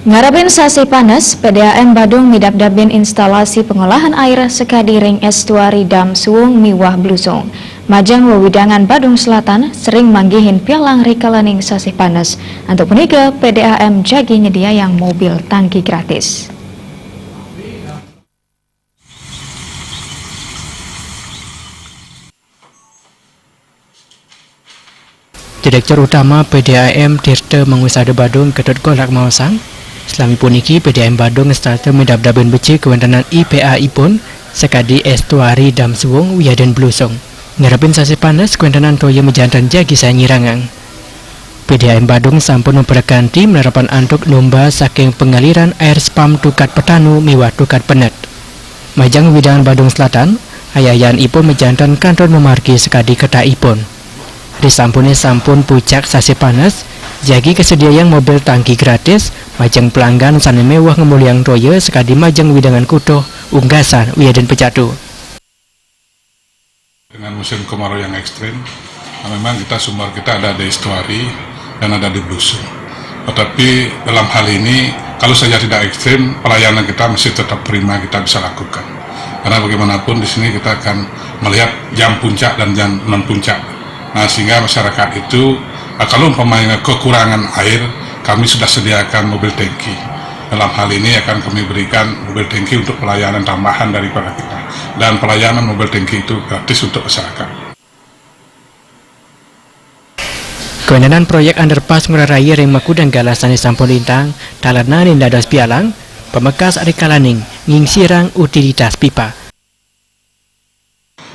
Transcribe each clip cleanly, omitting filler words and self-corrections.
Ngarapin sasi panas, PDAM Badung midap-dabin instalasi pengolahan air sekadiring estuari Dam Suwung Miwah Blusung. Majang Wewidangan Badung Selatan sering manggihin pialang rikalaning sasi panas. Untuk peniga, PDAM jagi nyedia yang mobil tangki gratis. Direktur Utama PDAM Tirta Mangwisada Badung Ketut Golak Mawasang selami puniki PDAM Badung starter midap-dabin beci kewendanan IPA ipun sekadi estuari Dam Suwung Wiyaden Blusung. Ngarapin sasi panas kewendanan toya mejantan jagi sanyirangang. PDAM Badung sampun memperkenalkan tim nerapan antuk lomba saking pengaliran air spam tukat petanu miwah tukat penet. Majang Widangan Badung Selatan, ayayan ipun mejantan kantor memarki sekadi keta ipun. Disampuni sampun pucak sasi panas, jagi kesediaan mobil tangki gratis, majang pelanggan sana mewah ngemuliang toya sekadi majang Widangan kutuh, unggasan Wiyaden Pecatu. Dengan musim kemarau yang ekstrim, memang sumber kita ada di estuari dan ada di Blusung. Tetapi dalam hal ini, kalau saja tidak ekstrim, pelayanan kita masih tetap prima kita bisa lakukan. Karena bagaimanapun di sini kita akan melihat jam puncak dan jam non puncak. Nah, sehingga masyarakat itu, kalau umpamanya kekurangan air, kami sudah sediakan mobil tangki. Dalam hal ini akan kami berikan mobil tangki untuk pelayanan tambahan daripada kita. Dan pelayanan mobil tangki itu gratis untuk masyarakat. Kewendanan proyek underpass Ngurah Raya Ring Makudang Galasan sampun lintang, talana nindados pialang, pemekas arikalaning, ngingsirang utilitas pipa.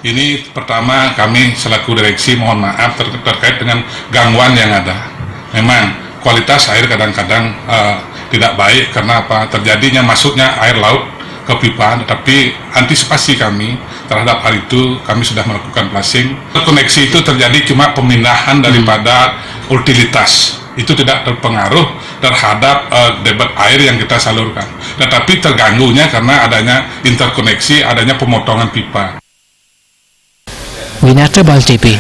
Ini pertama kami selaku direksi mohon maaf terkait dengan gangguan yang ada. Memang kualitas air kadang-kadang tidak baik karena apa? Terjadinya masuknya air laut ke pipa, tetapi antisipasi kami terhadap hal itu kami sudah melakukan flushing. Koneksi itu terjadi cuma pemindahan daripada utilitas. Itu tidak terpengaruh terhadap debit air yang kita salurkan. Tetapi terganggunya karena adanya interkoneksi, adanya pemotongan pipa. Winata Bal TV.